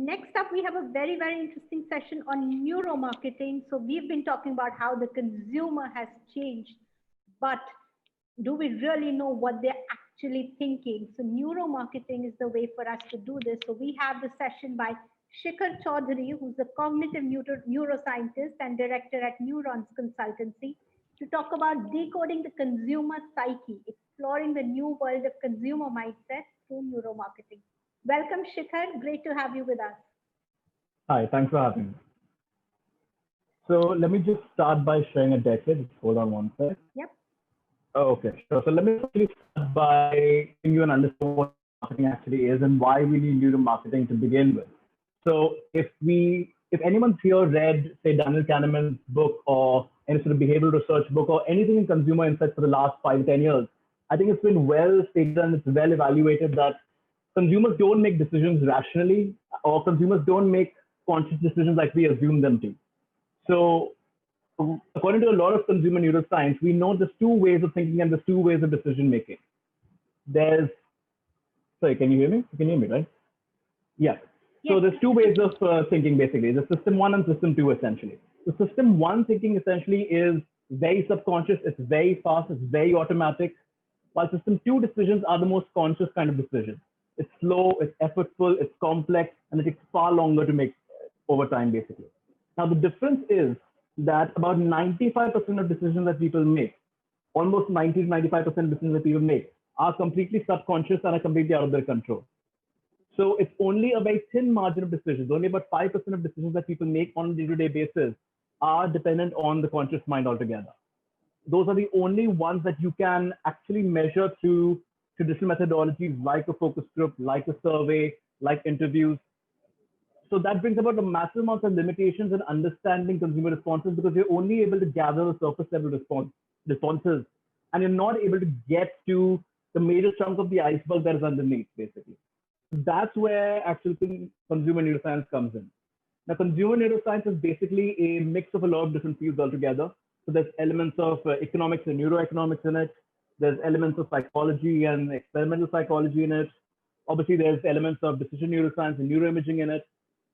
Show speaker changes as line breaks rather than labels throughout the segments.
next up, we have a very, very interesting session on neuromarketing. So we've been talking about how the consumer has changed, but do we really know what they're actually thinking? So neuromarketing is the way for us to do this. So we have the session by Shikhar Chaudhary, who's a cognitive neuroscientist and director at Neurons Consultancy, to talk about decoding the consumer psyche, exploring the new world of consumer mindset through neuromarketing. Welcome, Shikhar. Great to have you with us.
Hi, thanks for having me. So let me just start by sharing a deck here. Just hold on one sec.
Yep.
Oh, okay, sure. So let me quickly start by giving you an understanding what marketing actually is and why we need neuromarketing to begin with. So if anyone's here read, say, Daniel Kahneman's book or any sort of behavioral research book or anything in consumer insights for the last 5-10 years, I think it's been well stated and it's well evaluated that consumers don't make decisions rationally, or consumers don't make conscious decisions like we assume them to. So according to a lot of consumer neuroscience, we know there's two ways of thinking and there's two ways of decision making. Sorry, can you hear me? You can hear me, right? Yeah. So there's two ways of thinking basically. There's system one and system two essentially. The system one thinking essentially is very subconscious, it's very fast, it's very automatic, while system two decisions are the most conscious kind of decisions. It's slow, it's effortful, it's complex, and it takes far longer to make over time basically. Now the difference is that about 95% of decisions that people make, almost 90 to 95% of decisions that people make are completely subconscious and are completely out of their control. So it's only a very thin margin of decisions, only about 5% of decisions that people make on a day-to-day basis are dependent on the conscious mind altogether. Those are the only ones that you can actually measure through traditional methodologies like a focus group, like a survey, like interviews. So that brings about a massive amount of limitations in understanding consumer responses because you're only able to gather the surface level responses and you're not able to get to the major chunk of the iceberg that is underneath basically. That's where actual consumer neuroscience comes in. Now, consumer neuroscience is basically a mix of a lot of different fields altogether. So there's elements of economics and neuroeconomics in it. There's elements of psychology and experimental psychology in it. Obviously, there's elements of decision neuroscience and neuroimaging in it.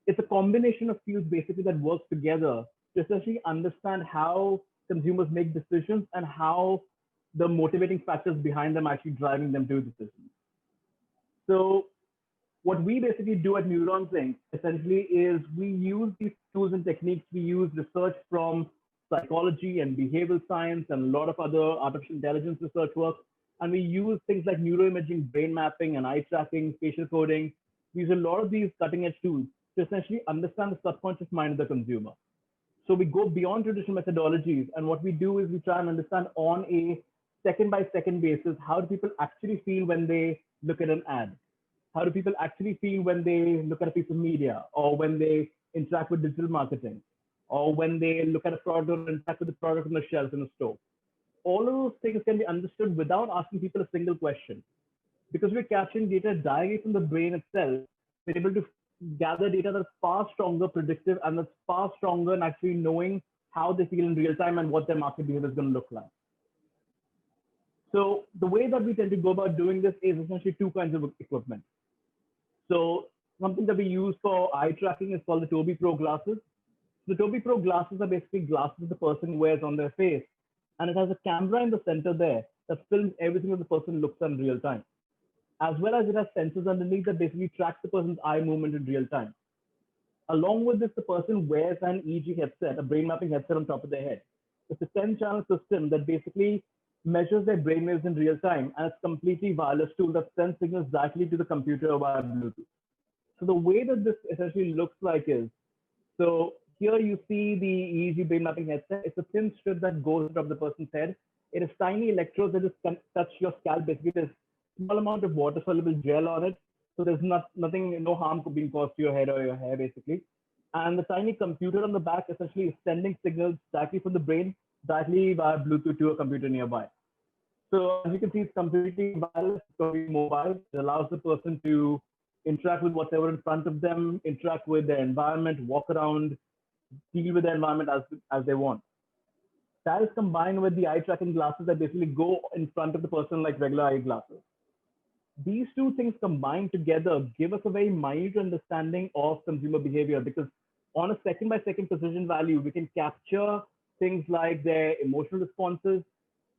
It's a combination of fields basically that work together to essentially understand how consumers make decisions and how the motivating factors behind them are actually driving them to decisions. So what we basically do at Neurons Inc. essentially is we use these tools and techniques. We use research from psychology and behavioral science and a lot of other artificial intelligence research work. And we use things like neuroimaging, brain mapping, and eye tracking, facial coding. We use a lot of these cutting edge tools to essentially understand the subconscious mind of the consumer. So we go beyond traditional methodologies. And what we do is we try and understand on a second by second basis, how do people actually feel when they look at an ad? How do people actually feel when they look at a piece of media or when they interact with digital marketing or when they look at a product or interact with the product on the shelf in a store? All of those things can be understood without asking people a single question. Because we're capturing data directly from the brain itself, we're able to gather data that's far stronger predictive and that's far stronger in actually knowing how they feel in real time and what their market behavior is going to look like. So the way that we tend to go about doing this is essentially two kinds of equipment. So something that we use for eye tracking is called the Tobii Pro glasses. The Tobii Pro glasses are basically glasses the person wears on their face. And it has a camera in the center there that films everything that the person looks at in real time. As well as it has sensors underneath that basically tracks the person's eye movement in real time. Along with this, the person wears an EEG headset, a brain mapping headset on top of their head. It's a 10-channel system that basically measures their brainwaves in real time, and it's completely wireless tool that sends signals directly to the computer via Bluetooth. So the way that this essentially looks like is, so here you see the EEG brain mapping headset. It's a thin strip that goes on top of the person's head. It has tiny electrodes that just touch your scalp. Basically, there's a small amount of water-soluble gel on it. So there's nothing, no harm being caused to your head or your hair, basically. And the tiny computer on the back essentially is sending signals directly from the brain, directly via Bluetooth to a computer nearby. So as you can see, it's completely wireless, it's completely mobile. It allows the person to interact with whatever in front of them, interact with their environment, walk around, deal with their environment as they want. That is combined with the eye tracking glasses that basically go in front of the person like regular eye glasses. These two things combined together give us a very minute understanding of consumer behavior, because on a second by second precision value, we can capture things like their emotional responses,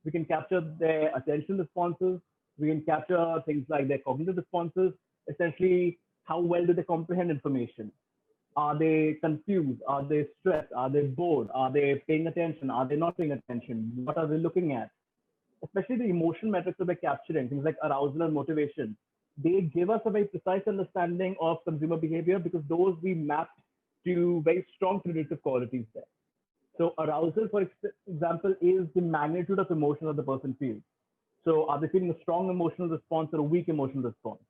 we can capture their attention responses, we can capture things like their cognitive responses, essentially how well do they comprehend information? Are they confused? Are they stressed? Are they bored? Are they paying attention? Are they not paying attention? What are they looking at? Especially the emotional metrics that we're capturing, things like arousal and motivation, they give us a very precise understanding of consumer behavior because those we mapped to very strong predictive qualities there. So arousal, for example, is the magnitude of emotion that the person feels. So are they feeling a strong emotional response or a weak emotional response?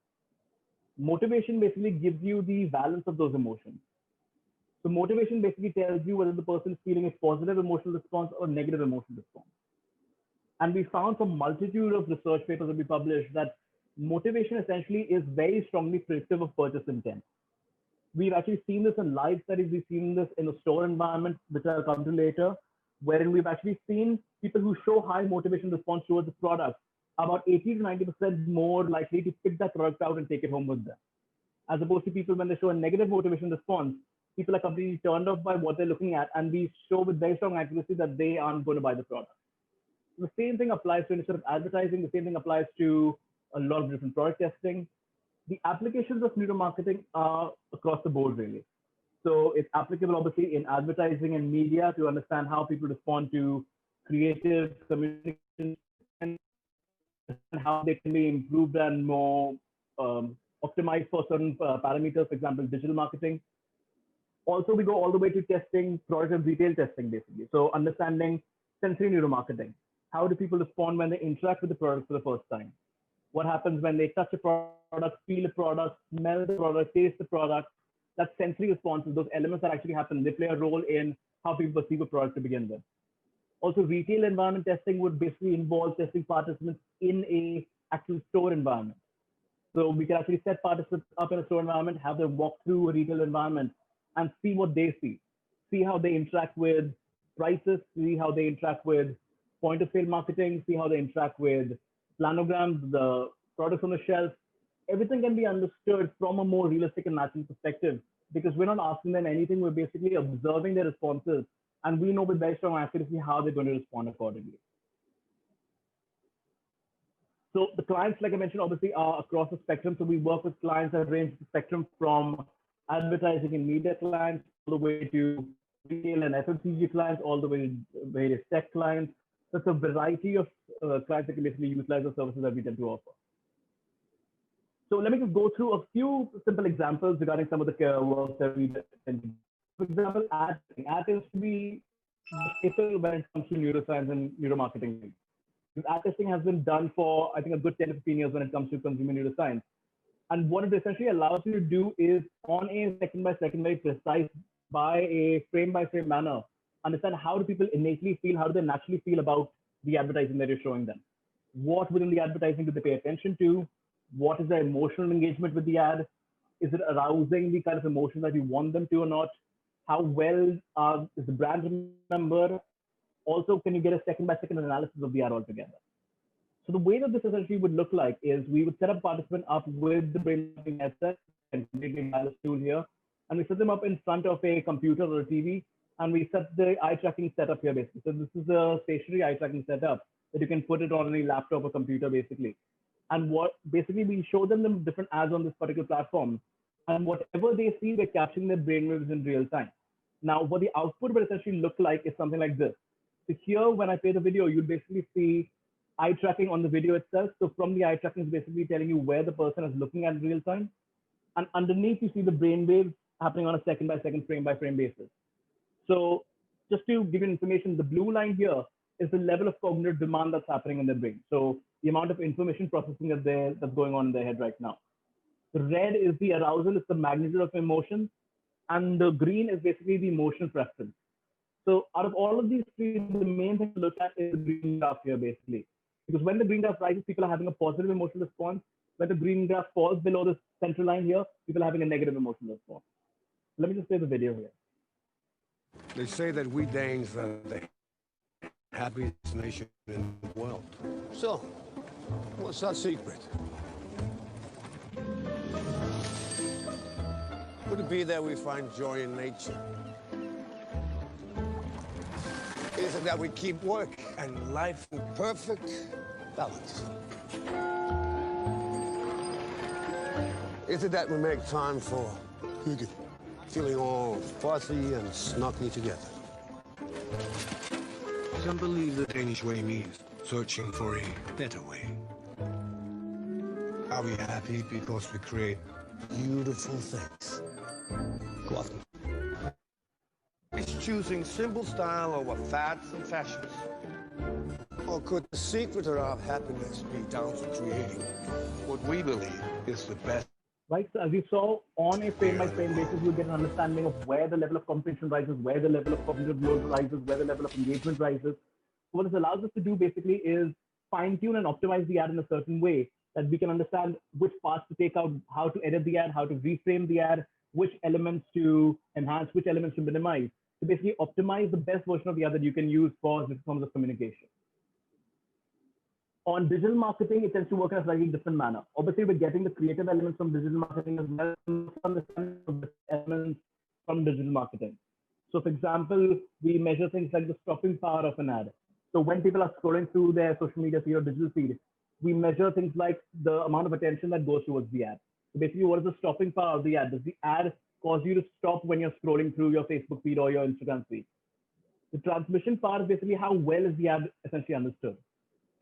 Motivation basically gives you the balance of those emotions. So motivation basically tells you whether the person is feeling a positive emotional response or negative emotional response. And we found from multitude of research papers that we published that motivation essentially is very strongly predictive of purchase intent. We've actually seen this in live studies. We've seen this in a store environment, which I'll come to later, wherein we've actually seen people who show high motivation response towards the product, about 80 to 90% more likely to pick that product out and take it home with them. As opposed to people when they show a negative motivation response, people are completely turned off by what they're looking at, and we show with very strong accuracy that they aren't going to buy the product. The same thing applies to instead of advertising. The same thing applies to a lot of different product testing. The applications of neuromarketing are across the board, really. So it's applicable, obviously, in advertising and media to understand how people respond to creative communication and how they can be improved and more optimized for certain parameters, for example, digital marketing. Also, we go all the way to testing, product and retail testing, basically. So understanding sensory neuromarketing. How do people respond when they interact with the product for the first time? What happens when they touch a product, feel a product, smell the product, taste the product? That's sensory responses, those elements that actually happen. They play a role in how people perceive a product to begin with. Also, retail environment testing would basically involve testing participants in a actual store environment. So we can actually set participants up in a store environment, have them walk through a retail environment and see what they see how they interact with prices, see how they interact with point of sale marketing, see how they interact with planograms, the products on the shelf. Everything can be understood from a more realistic and natural perspective because we're not asking them anything. We're basically observing their responses, and we know with very strong accuracy how they're going to respond accordingly. So the clients, like I mentioned, obviously are across the spectrum. So we work with clients that range the spectrum from advertising and media clients all the way to retail and FMCG clients, all the way to various tech clients. So it's a variety of clients that can basically utilize the services that we tend to offer. So let me just go through a few simple examples regarding some of the work that we tend to do. For example, ad tends to be the staple when it comes to neuroscience and neuromarketing. Ad testing has been done for, I think, a good 10 to 15 years when it comes to consumer neuroscience. And what it essentially allows you to do is, on a second by second, very precise, by a frame by frame manner, understand how do people innately feel, how do they naturally feel about the advertising that you're showing them. What within the advertising do they pay attention to? What is their emotional engagement with the ad? Is it arousing the kind of emotion that you want them to or not? How well is the brand remembered? Also, can you get a second by second analysis of the ad altogether? So the way that this essentially would look like is we would set a participant up with the brain mapping headset and completely wireless tool here, and we set them up in front of a computer or a TV, and we set the eye tracking setup here basically. So this is a stationary eye tracking setup that you can put it on any laptop or computer basically. And what basically we show them the different ads on this particular platform, and whatever they see, we're capturing their brainwaves in real time. Now, what the output would essentially look like is something like this. So here, when I play the video, you'll basically see eye tracking on the video itself. So from the eye tracking is basically telling you where the person is looking at in real time. And underneath, you see the brain waves happening on a second by second, frame by frame basis. So just to give you information, the blue line here is the level of cognitive demand that's happening in the brain. So the amount of information processing that's going on in their head right now. The red is the arousal, it's the magnitude of emotion. And the green is basically the emotional preference. So out of all of these three, the main thing to look at is the green graph here basically. Because when the green graph rises, people are having a positive emotional response. When the green graph falls below the central line here, people are having a negative emotional response. Let me just play the video here.
They say that we Danes are the happiest nation in the world. So, what's our secret? Could it be that we find joy in nature? Is it that we keep work and life in perfect balance? Is it that we make time for hygge, feeling all fuzzy and snuggly together? Some believe the Danish way means searching for a better way. Are we happy because we create beautiful things? What? Is choosing simple style over fads and fashions? Or could the secret of our happiness be down to creating what we believe is the best?
Right, so as you saw, on a frame-by-frame basis, you get an understanding of where the level of competition rises, where the level of cognitive load rises, where the level of engagement rises. So what this allows us to do basically is fine-tune and optimize the ad in a certain way that we can understand which parts to take out, how to edit the ad, how to reframe the ad, which elements to enhance, which elements to minimize, to basically optimize the best version of the ad that you can use for different forms of communication. On digital marketing, it tends to work in a slightly different manner. Obviously, we're getting the creative elements from digital marketing as well as understanding the elements from digital marketing. So, for example, we measure things like the stopping power of an ad. So when people are scrolling through their social media feed or digital feed, we measure things like the amount of attention that goes towards the ad. So basically, what is the stopping power of the ad? Does the ad cause you to stop when you're scrolling through your Facebook feed or your Instagram feed? The transmission part is basically how well is the ad essentially understood.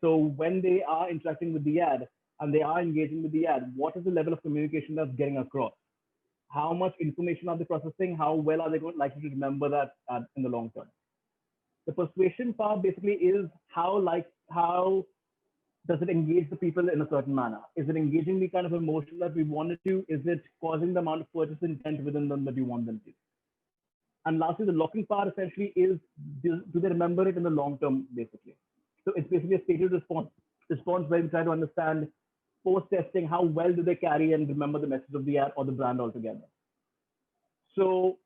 So when they are interacting with the ad and they are engaging with the ad, what is the level of communication that's getting across? How much information are they processing? How well are they likely to remember that ad in the long term? The persuasion part basically is how does it engage the people in a certain manner? Is it engaging the kind of emotion that we want it to? Is it causing the amount of purchase intent within them that you want them to? And lastly, the locking part essentially is, do they remember it in the long term, basically? So it's basically a stated response where we try to understand post-testing, how well do they carry and remember the message of the ad or the brand altogether. So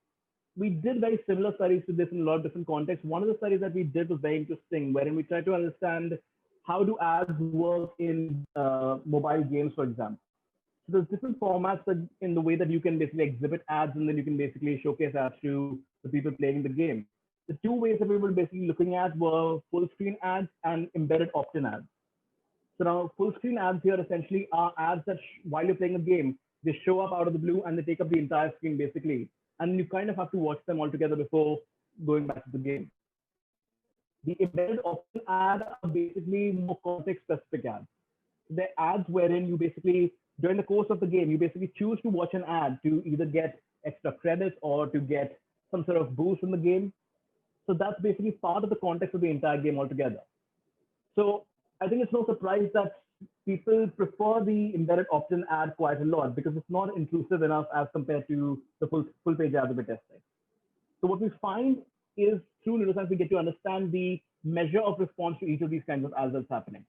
we did very similar studies to this in a lot of different contexts. One of the studies that we did was very interesting, wherein we tried to understand how do ads work in mobile games, for example. So there's different formats in the way that you can basically exhibit ads and then you can basically showcase ads to the people playing the game. The two ways that we were basically looking at were full screen ads and embedded opt-in ads. So now full screen ads here essentially are ads that while you're playing a game, they show up out of the blue and they take up the entire screen basically. And you kind of have to watch them all together before going back to the game. The embedded opt-in ads are basically more context-specific ads. They're ads wherein you basically, during the course of the game, you basically choose to watch an ad to either get extra credits or to get some sort of boost in the game. So that's basically part of the context of the entire game altogether. So I think it's no surprise that people prefer the embedded opt-in ad quite a lot because it's not intrusive enough as compared to the full page ad that we're testing. So what we find is through neuroscience, we get to understand the measure of response to each of these kinds of ads that's happening.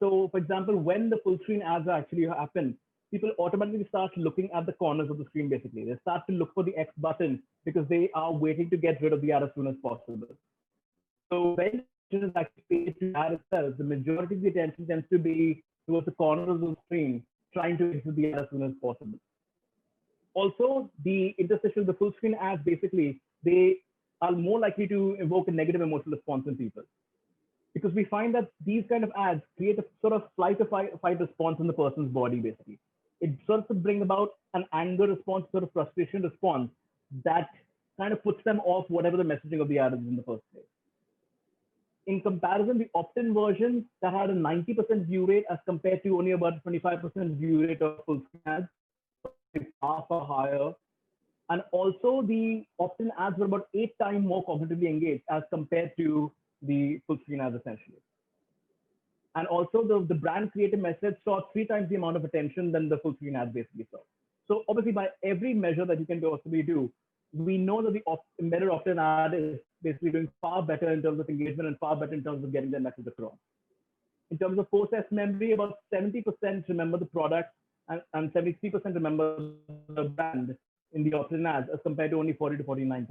So for example, when the full screen ads actually happen, people automatically start looking at the corners of the screen, basically. They start to look for the X button because they are waiting to get rid of the ad as soon as possible. So when attention is actually paid to the ad itself, the majority of the attention tends to be towards the corners of the screen, trying to exit the ad as soon as possible. Also, the interstitial, the full screen ads, basically, they are more likely to evoke a negative emotional response in people. Because we find that these kind of ads create a sort of flight or fight response in the person's body, basically. It sort of brings about an anger response, sort of frustration response that kind of puts them off whatever the messaging of the ad is in the first place. In comparison, the opt-in version that had a 90% view rate as compared to only about 25% view rate of full screen ads, far higher. And also the opt-in ads were about 8 times more cognitively engaged as compared to the full screen ads essentially. And also the brand creative message saw 3 times the amount of attention than the full screen ads basically saw. So obviously by every measure that you can possibly do, we know that the embedded opt-in ad is basically doing far better in terms of engagement and far better in terms of getting their message across. In terms of process memory, about 70% remember the product and 73% remember the brand in the opt-in ads as compared to only 40 to 49%.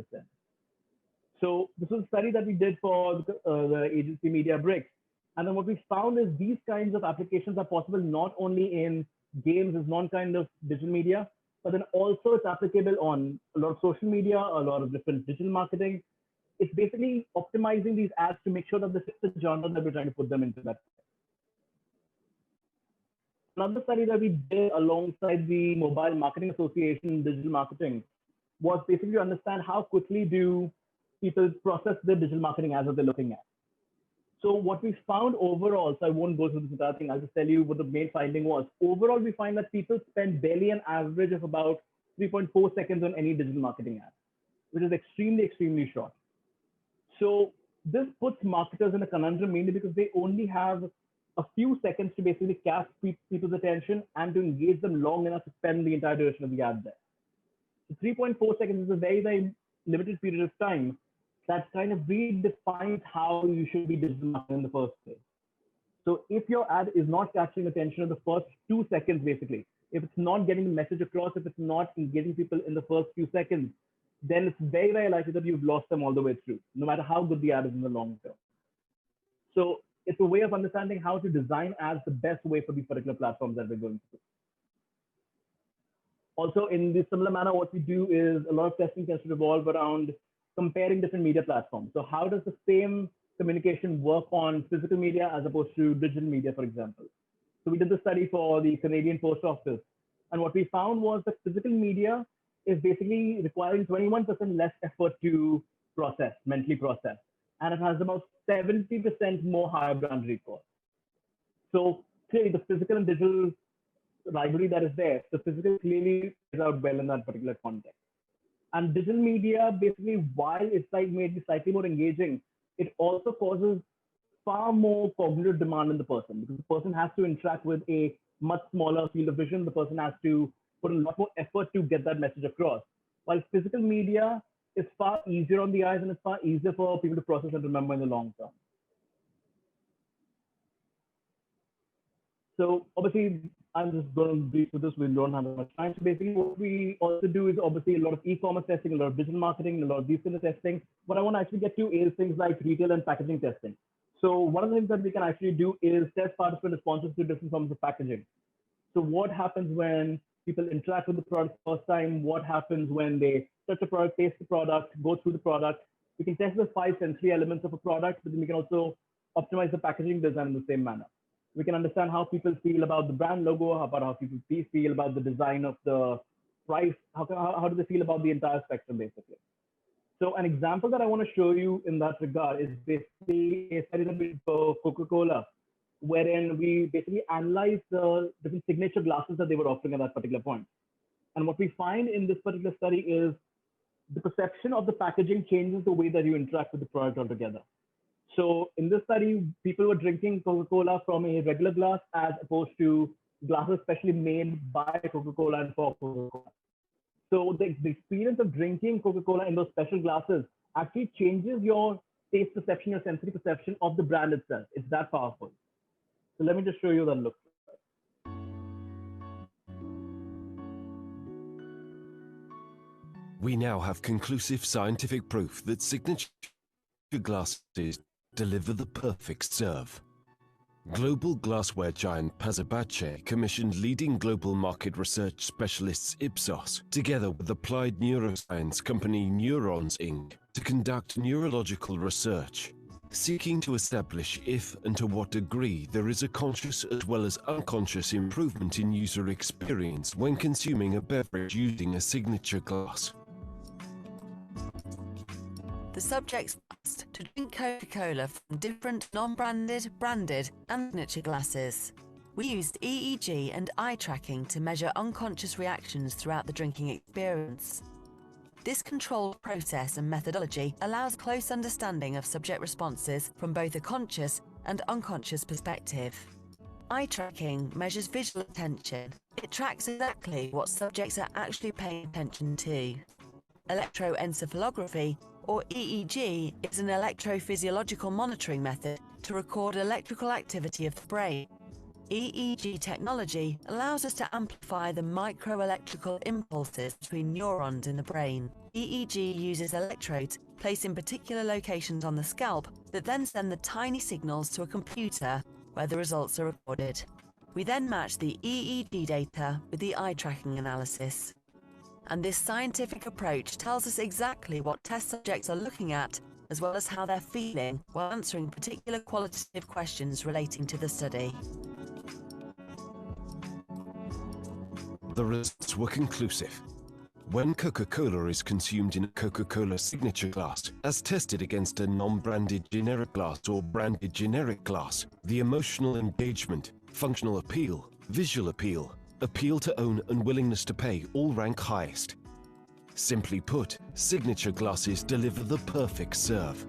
So this was a study that we did for the agency Media Bricks. And then what we found is these kinds of applications are possible not only in games is non-kind of digital media, but then also it's applicable on a lot of social media, a lot of different digital marketing. It's basically optimizing these ads to make sure that this is the genre that we're trying to put them into that. Another study that we did alongside the Mobile Marketing Association digital marketing was basically to understand how quickly do people process the digital marketing ads that they're looking at. So what we found overall, so I won't go through this entire thing, I'll just tell you what the main finding was. Overall, we find that people spend barely an average of about 3.4 seconds on any digital marketing ad, which is extremely, extremely short. So this puts marketers in a conundrum mainly because they only have a few seconds to basically catch people's attention and to engage them long enough to spend the entire duration of the ad there. So 3.4 seconds is a very, very limited period of time that kind of redefines how you should be digital marketing in the first place. So if your ad is not catching attention in the first 2 seconds, basically, if it's not getting the message across, if it's not engaging people in the first few seconds, then it's very, very likely that you've lost them all the way through, no matter how good the ad is in the long term. So it's a way of understanding how to design ads the best way for these particular platforms that we're going to do. Also, in the similar manner, what we do is a lot of testing tends to revolve around comparing different media platforms. So how does the same communication work on physical media as opposed to digital media, for example? So we did the study for the Canadian Post Office. And what we found was that physical media is basically requiring 21% less effort to process, mentally process. And it has about 70% more higher brand recall. So clearly the physical and digital rivalry that is there, the physical clearly is out well in that particular context. And digital media, basically, while it's like made slightly more engaging, it also causes far more cognitive demand in the person because the person has to interact with a much smaller field of vision. The person has to put a lot more effort to get that message across. While physical media is far easier on the eyes and it's far easier for people to process and remember in the long term. So obviously, I'm just going to brief with this. We don't have much time. So basically, what we also do is obviously a lot of e-commerce testing, a lot of digital marketing, a lot of these kind of testing. What I want to actually get to is things like retail and packaging testing. So one of the things that we can actually do is test participant responses to different forms of packaging. So what happens when people interact with the product first time? What happens when they touch the product, taste the product, go through the product? We can test the 5 sensory elements of a product, but then we can also optimize the packaging design in the same manner. We can understand how people feel about the brand logo, about how people feel about the design of the price, how do they feel about the entire spectrum, basically. So an example that I want to show you in that regard is basically a study that we did for Coca-Cola, wherein we basically analyzed the different signature glasses that they were offering at that particular point. And what we find in this particular study is the perception of the packaging changes the way that you interact with the product altogether. So in this study, people were drinking Coca-Cola from a regular glass as opposed to glasses specially made by Coca-Cola and for Coca-Cola. So the experience of drinking Coca-Cola in those special glasses actually changes your taste perception, your sensory perception of the brand itself. It's that powerful. So let me just show you that look.
We now have conclusive scientific proof that signature glasses deliver the perfect serve. Global glassware giant PSYCHE commissioned leading global market research specialists Ipsos, together with applied neuroscience company Neurons Inc., to conduct neurological research, seeking to establish if and to what degree there is a conscious as well as unconscious improvement in user experience when consuming a beverage using a signature glass.
The subjects asked to drink Coca-Cola from different non-branded, branded and signature glasses. We used EEG and eye tracking to measure unconscious reactions throughout the drinking experience. This controlled process and methodology allows close understanding of subject responses from both a conscious and unconscious perspective. Eye tracking measures visual attention. It tracks exactly what subjects are actually paying attention to. Electroencephalography, or EEG, is an electrophysiological monitoring method to record electrical activity of the brain. EEG technology allows us to amplify the microelectrical impulses between neurons in the brain. EEG uses electrodes placed in particular locations on the scalp that then send the tiny signals to a computer where the results are recorded. We then match the EEG data with the eye tracking analysis. And this scientific approach tells us exactly what test subjects are looking at, as well as how they're feeling while answering particular qualitative questions relating to the study.
The results were conclusive. When Coca-Cola is consumed in a Coca-Cola signature glass, as tested against a non-branded generic glass or branded generic glass, the emotional engagement, functional appeal, visual appeal, appeal to own and willingness to pay all rank highest. Simply put, signature glasses deliver the perfect serve.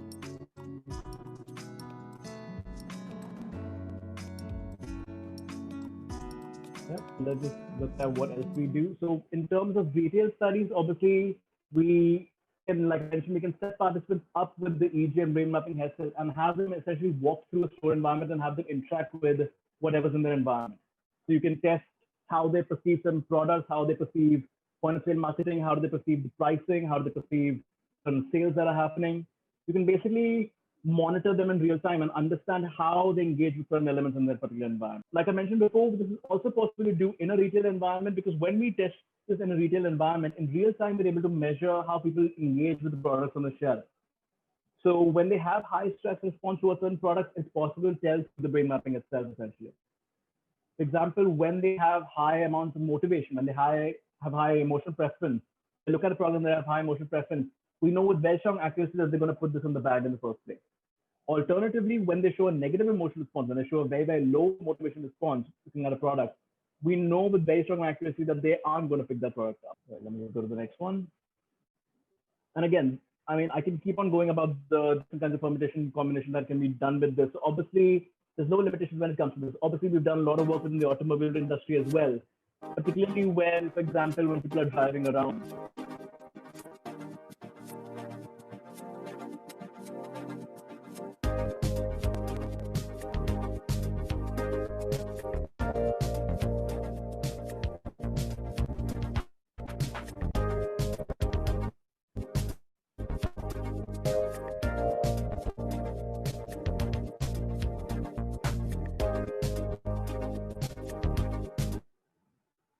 Yeah, let's just look at what else we do. So in terms of retail studies, obviously we can, like I mentioned, we can set participants up with the EEG and brain mapping headset and have them essentially walk through a store environment and have them interact with whatever's in their environment. So you can test how they perceive some products, how they perceive point of sale marketing, how do they perceive the pricing, how do they perceive some sales that are happening. You can basically monitor them in real time and understand how they engage with certain elements in their particular environment. Like I mentioned before, this is also possible to do in a retail environment, because when we test this in a retail environment, in real time, we're able to measure how people engage with the products on the shelf. So when they have high stress response to a certain product, it's possible to tell the brain mapping itself, essentially. For example, when they have high amounts of motivation, when they have high emotional preference, they look at a product and they have high emotional preference, we know with very strong accuracy that they're going to put this on the bag in the first place. Alternatively, when they show a negative emotional response, when they show a very, very low motivation response looking at a product, we know with very strong accuracy that they aren't going to pick that product up. Right, let me go to the next one. And again, I mean, I can keep on going about the different kinds of permutation combination that can be done with this. So obviously, there's no limitations when it comes to this. Obviously, we've done a lot of work within the automobile industry as well, particularly when, for example, when people are driving around.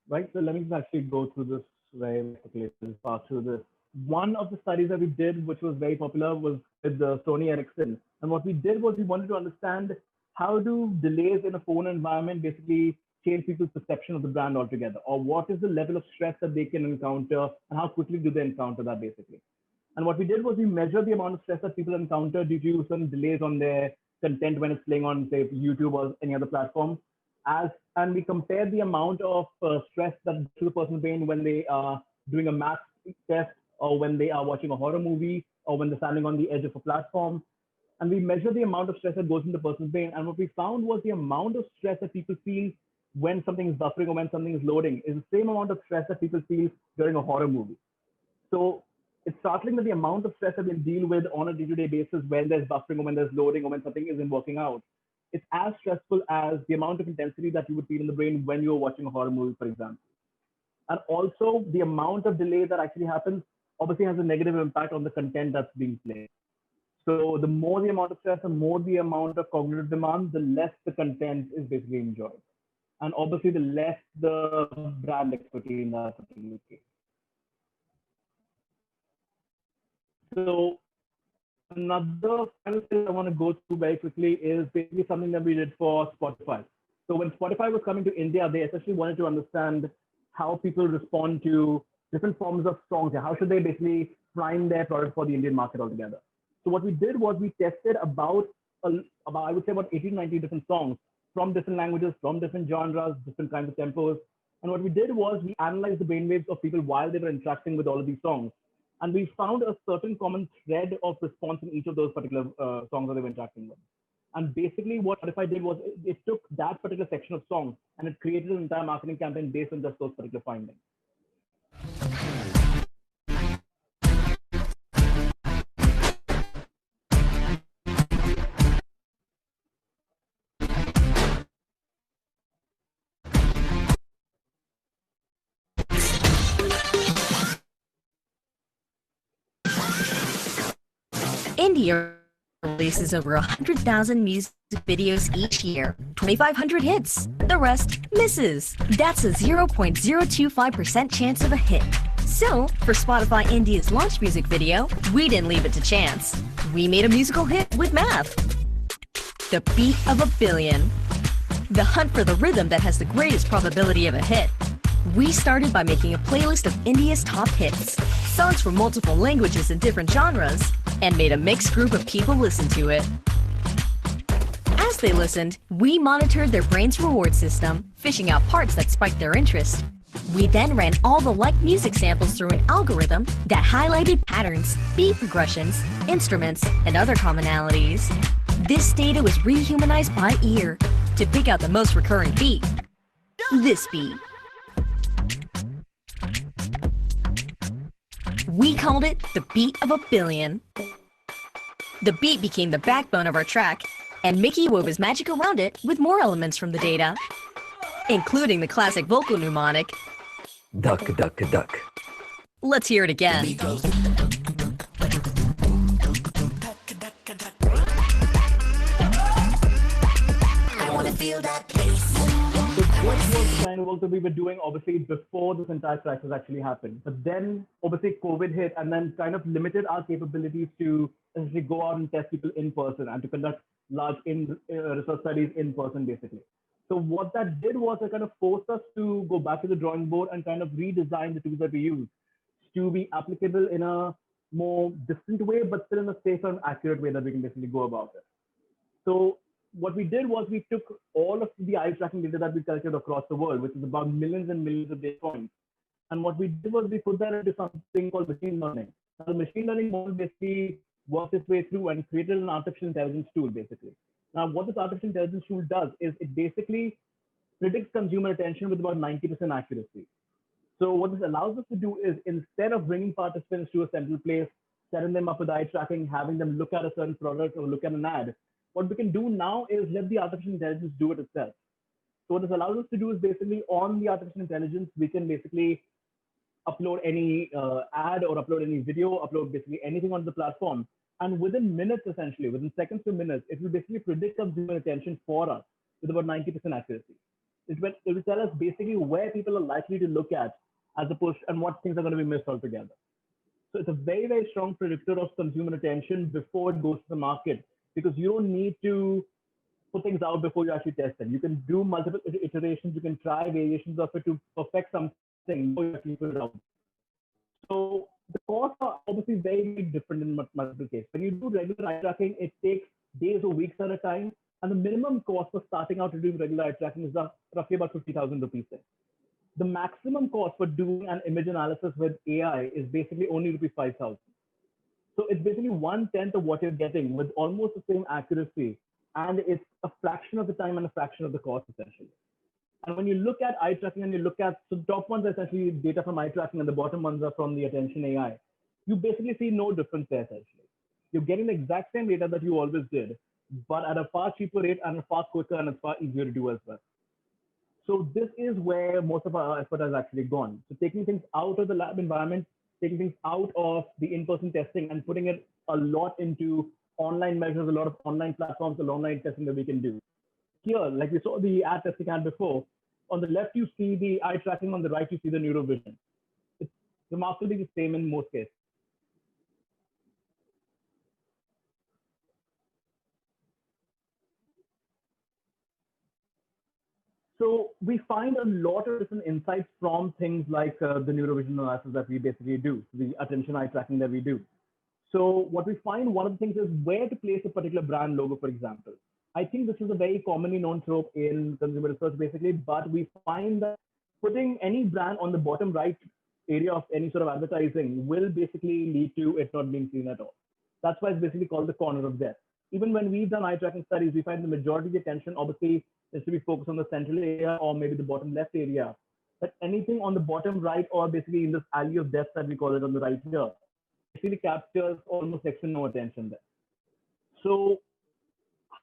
Right, so let me actually go through this very quickly, pass through this. One of the studies that we did, which was very popular, was with the Sony Ericsson. And what we did was we wanted to understand how do delays in a phone environment basically change people's perception of the brand altogether, or what is the level of stress that they can encounter and how quickly do they encounter that basically. And what we did was we measured the amount of stress that people encounter due to certain delays on their content when it's playing on, say, YouTube or any other platform. And we compared the amount of stress that to the person's brain when they are doing a math test, or when they are watching a horror movie, or when they're standing on the edge of a platform. And we measure the amount of stress that goes into the person's brain. And what we found was the amount of stress that people feel when something is buffering or when something is loading is the same amount of stress that people feel during a horror movie. So it's startling that the amount of stress that we deal with on a day-to-day basis when there's buffering or when there's loading or when something isn't working out, it's as stressful as the amount of intensity that you would feel in the brain when you're watching a horror movie, for example. And also the amount of delay that actually happens obviously has a negative impact on the content that's being played. So the more the amount of stress, the more the amount of cognitive demand, the less the content is basically enjoyed. And obviously the less the brand equity in that particular case. So another final thing I want to go through very quickly is basically something that we did for Spotify. So when Spotify was coming to India, they essentially wanted to understand how people respond to different forms of songs. How should they basically prime their product for the Indian market altogether? So what we did was we tested about I would say about 18, 19 different songs from different languages, from different genres, different kinds of tempos. And what we did was we analyzed the brainwaves of people while they were interacting with all of these songs. And we found a certain common thread of response in each of those particular songs that they were interacting with. And basically what Spotify did was it took that particular section of songs and it created an entire marketing campaign based on just those particular findings.
India releases over 100,000 music videos each year, 2,500 hits. The rest misses. That's a 0.025% chance of a hit. So, for Spotify India's launch music video, we didn't leave it to chance. We made a musical hit with math. The beat of a billion. The hunt for the rhythm that has the greatest probability of a hit. We started by making a playlist of India's top hits, songs from multiple languages and different genres, and made a mixed group of people listen to it. As they listened, we monitored their brain's reward system, fishing out parts that spiked their interest. We then ran all the liked music samples through an algorithm that highlighted patterns, beat progressions, instruments, and other commonalities. This data was rehumanized by ear to pick out the most recurring beat. This beat. We called it the beat of a billion. The beat became the backbone of our track, and Mickey wove his magic around it with more elements from the data, including the classic vocal mnemonic,
duck, duck, duck.
Let's hear it again.
I want to feel that bass. So this was the kind of work that we were doing, obviously, before this entire crisis actually happened. But then, obviously, COVID hit and then kind of limited our capabilities to essentially go out and test people in person and to conduct large research studies in person, basically. So what that did was it kind of forced us to go back to the drawing board and kind of redesign the tools that we use to be applicable in a more distant way, but still in a safer and accurate way that we can basically go about it. So what we did was we took all of the eye tracking data that we collected across the world, which is about millions and millions of data points. And what we did was we put that into something called machine learning. Now, the machine learning model basically worked its way through and created an artificial intelligence tool, basically. Now, what this artificial intelligence tool does is it basically predicts consumer attention with about 90% accuracy. So what this allows us to do is instead of bringing participants to a central place, setting them up with eye tracking, having them look at a certain product or look at an ad, what we can do now is let the artificial intelligence do it itself. So what this allows us to do is basically on the artificial intelligence, we can basically upload any ad or upload any video, upload basically anything on the platform. And within minutes, essentially, within seconds to minutes, it will basically predict consumer attention for us with about 90% accuracy. It will tell us basically where people are likely to look at as opposed and what things are going to be missed altogether. So it's a very, very strong predictor of consumer attention before it goes to the market, because you don't need to put things out before you actually test them. You can do multiple iterations. You can try variations of it to perfect something before you actually put it out. So the costs are obviously very, very different in multiple cases. When you do regular eye tracking, it takes days or weeks at a time. And the minimum cost for starting out to do regular eye tracking is roughly about 50,000 rupees. The maximum cost for doing an image analysis with AI is basically only rupees 5,000. So it's basically 1/10 of what you're getting with almost the same accuracy. And it's a fraction of the time and a fraction of the cost, essentially. And when you look at eye tracking and you look at, so the top ones are essentially data from eye tracking and the bottom ones are from the attention AI, you basically see no difference there, essentially. You're getting the exact same data that you always did, but at a far cheaper rate and far quicker and it's far easier to do as well. So this is where most of our effort has actually gone. So taking things out of the lab environment, taking things out of the in-person testing and putting it a lot into online measures, a lot of online platforms, a lot of online testing that we can do. Here, like we saw the ad testing ad before, on the left, you see the eye tracking, on the right, you see the neurovision. It's remarkably the same in most cases. So we find a lot of different insights from things like the neurovision analysis that we basically do, the attention eye tracking that we do. So what we find, one of the things is where to place a particular brand logo, for example. I think this is a very commonly known trope in consumer research, basically, but we find that putting any brand on the bottom right area of any sort of advertising will basically lead to it not being seen at all. That's why it's basically called the corner of death. Even when we've done eye tracking studies, we find the majority of the attention obviously is to be focused on the central area or maybe the bottom left area. But anything on the bottom right or basically in this alley of death that we call it on the right here, basically captures almost next to no attention there. So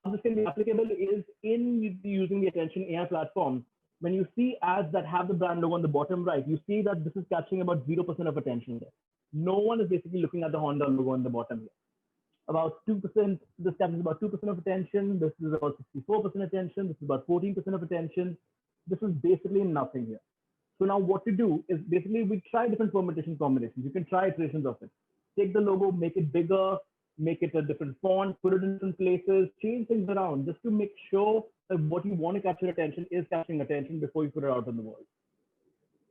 how this can be applicable is in using the attention AI platform. When you see ads that have the brand logo on the bottom right, you see that this is capturing about 0% of attention there. No one is basically looking at the Honda logo on the bottom here. about 2%, this captures about 2% of attention, this is about 64% attention, this is about 14% of attention. This is basically nothing here. So now what to do is basically we try different permutation combinations. You can try iterations of it. Take the logo, make it bigger, make it a different font, put it in different places, change things around just to make sure that what you want to capture attention is capturing attention before you put it out in the world.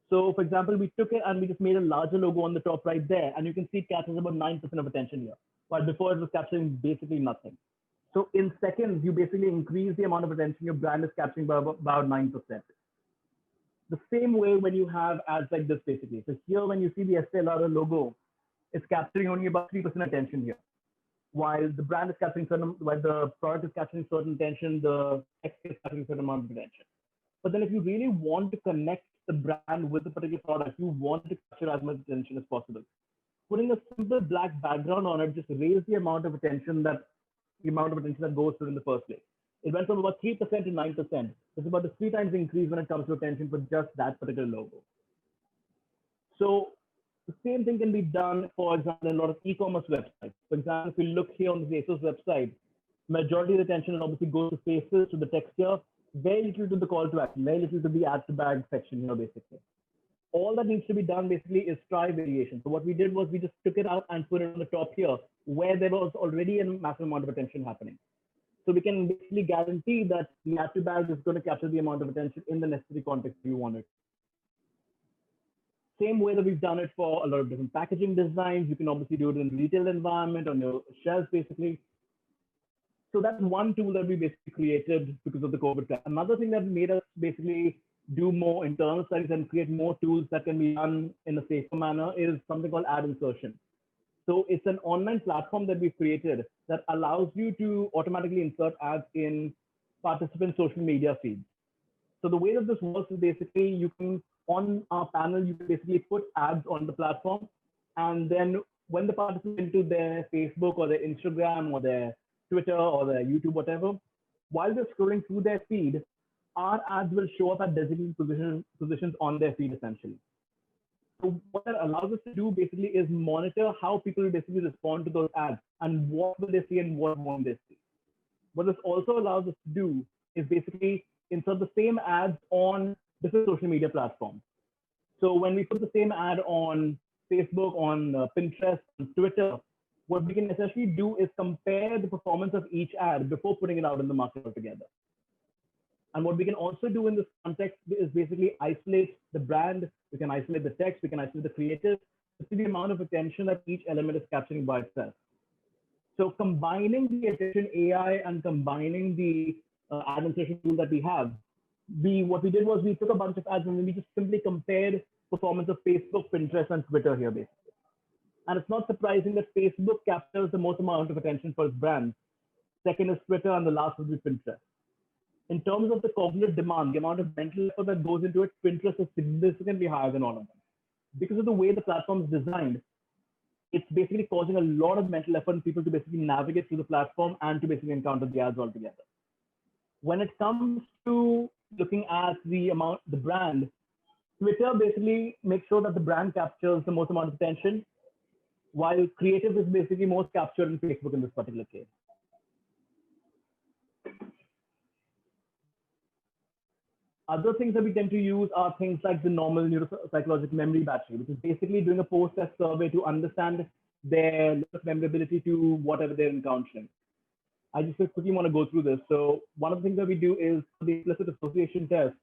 So for example, we took it and we just made a larger logo on the top right there, and you can see it captures about 9% of attention here, while before it was capturing basically nothing. So in seconds, you basically increase the amount of attention your brand is capturing by about 9%. The same way when you have ads like this, basically. So here, when you see the Estee Lauder logo, it's capturing only about 3% attention here. While the brand is capturing certain, while the product is capturing certain attention, the text is capturing certain amount of attention. But then if you really want to connect the brand with the particular product, you want to capture as much attention as possible. Putting a simple black background on it just raise the amount of attention that goes through in the first place. It went from about 3% to 9%. It's about a 3 times increase when it comes to attention for just that particular logo. So the same thing can be done, for example, in a lot of e-commerce websites. For example, if you look here on the ASOS website, majority of the attention obviously goes to faces, to the texture, very little to the call to action, very little to the add to bag section, basically. All that needs to be done basically is try variation. So what we did was we just took it out and put it on the top here, where there was already a massive amount of attention happening. So we can basically guarantee that the add to bag is going to capture the amount of attention in the necessary context you want it. Same way that we've done it for a lot of different packaging designs. You can obviously do it in retail environment, on your shelves, basically. So that's one tool that we basically created because of the COVID time. Another thing that made us basically do more internal studies and create more tools that can be done in a safer manner is something called ad insertion. So it's an online platform that we've created that allows you to automatically insert ads in participant social media feeds. So the way that this works is basically you can, on our panel, you can basically put ads on the platform. And then when the participant to their Facebook or their Instagram or their Twitter or their YouTube, whatever, while they're scrolling through their feed, our ads will show up at designated positions on their feed, essentially. So what that allows us to do basically is monitor how people basically respond to those ads and what will they see and what won't they see. What this also allows us to do is basically insert the same ads on different social media platforms. So when we put the same ad on Facebook, on Pinterest, on Twitter, what we can essentially do is compare the performance of each ad before putting it out in the market altogether. And what we can also do in this context is basically isolate the brand, we can isolate the text, we can isolate the creative, to see the amount of attention that each element is capturing by itself. So combining the attention AI and combining the ad insertion tool that we have, what we did was we took a bunch of ads and we just simply compared performance of Facebook, Pinterest, and Twitter here, basically. And it's not surprising that Facebook captures the most amount of attention for its brand. Second is Twitter, and the last would be Pinterest. In terms of the cognitive demand, the amount of mental effort that goes into it, Pinterest is significantly higher than all of them. Because of the way the platform is designed, it's basically causing a lot of mental effort in people to basically navigate through the platform and to basically encounter the ads altogether. When it comes to looking at the brand, Twitter basically makes sure that the brand captures the most amount of attention, while creative is basically most captured in Facebook in this particular case. Other things that we tend to use are things like the normal neuropsychological memory battery, which is basically doing a post-test survey to understand their memorability to whatever they're encountering. I just quickly want to go through this. So one of the things that we do is the implicit association test,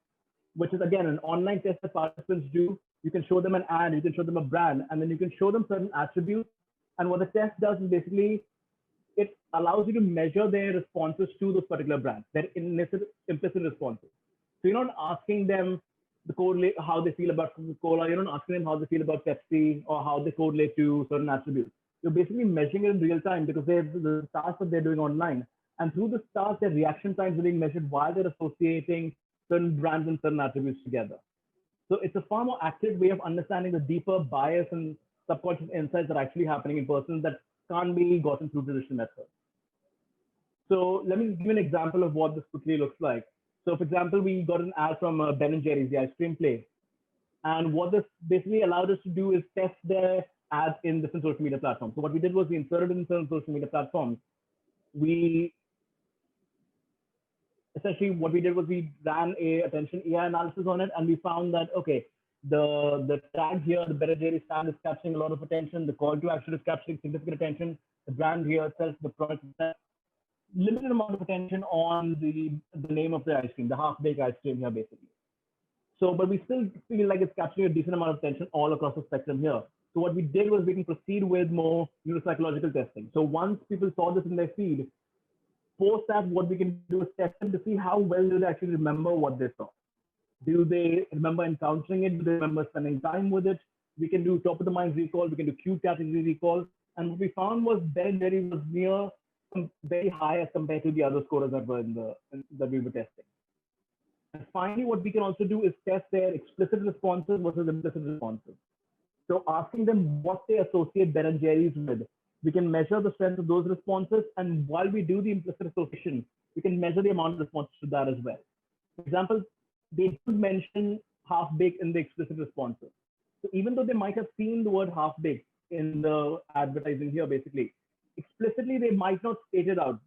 which is again an online test that participants do. You can show them an ad, you can show them a brand, and then you can show them certain attributes. And what the test does is basically it allows you to measure their responses to those particular brands, their implicit responses. So you're not asking them how they feel about Coca-Cola. You're not asking them how they feel about Pepsi or how they correlate to certain attributes. You're basically measuring it in real time because the tasks that they're doing online. And through the tasks, their reaction times are being measured while they're associating certain brands and certain attributes together. So it's a far more active way of understanding the deeper bias and subconscious insights that are actually happening in persons that can't be gotten through traditional methods. So let me give you an example of what this quickly looks like. So for example, we got an ad from Ben & Jerry's, the ice cream place. And what this basically allowed us to do is test their as in different social media platforms. So what we did was we inserted in certain social media platforms. Essentially what we did was we ran a attention AI analysis on it, and we found that, okay, the tag here, the Ben & Jerry's tag is capturing a lot of attention, the call to action is capturing significant attention, the brand here itself, the product itself, limited amount of attention on the name of the ice cream, the half-baked ice cream here basically. So, but we still feel like it's capturing a decent amount of attention all across the spectrum here. So what we did was we can proceed with more neuropsychological testing. So once people saw this in their feed, post that, what we can do is test them to see how well do they actually remember what they saw. Do they remember encountering it? Do they remember spending time with it? We can do top of the mind recall. We can do cue category recall. And what we found was Ben & Jerry was near very high as compared to the other scorers that were that we were testing. And finally, what we can also do is test their explicit responses versus implicit responses. So asking them what they associate Ben & Jerry's with, we can measure the strength of those responses. And while we do the implicit association, we can measure the amount of responses to that as well. For example, they could mention half-baked in the explicit responses. So even though they might have seen the word half-baked in the advertising here, basically, explicitly, they might not state it out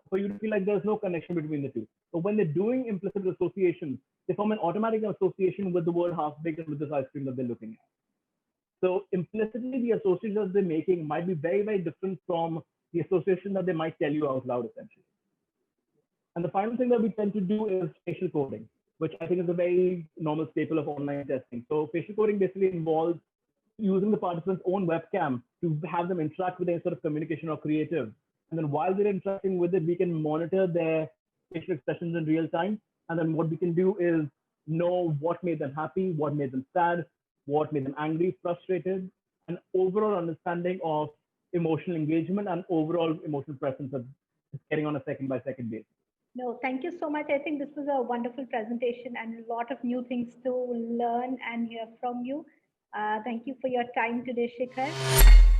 for you to feel like there's no connection between the two. But when they're doing implicit associations, they form an automatic association with the word half-baked and with this ice cream that they're looking at. So implicitly, the associations that they're making might be very, very different from the association that they might tell you out loud, essentially. And the final thing that we tend to do is facial coding, which I think is a very normal staple of online testing. So facial coding basically involves using the participant's own webcam to have them interact with any sort of communication or creative. And then while they're interacting with it, we can monitor their facial expressions in real time. And then what we can do is know what made them happy, what made them sad, what made them angry, frustrated, and overall understanding of emotional engagement and overall emotional presence of getting on a second-by-second basis.
No, thank you so much. I think this was a wonderful presentation and a lot of new things to learn and hear from you. Thank you for your time today, Shikhar.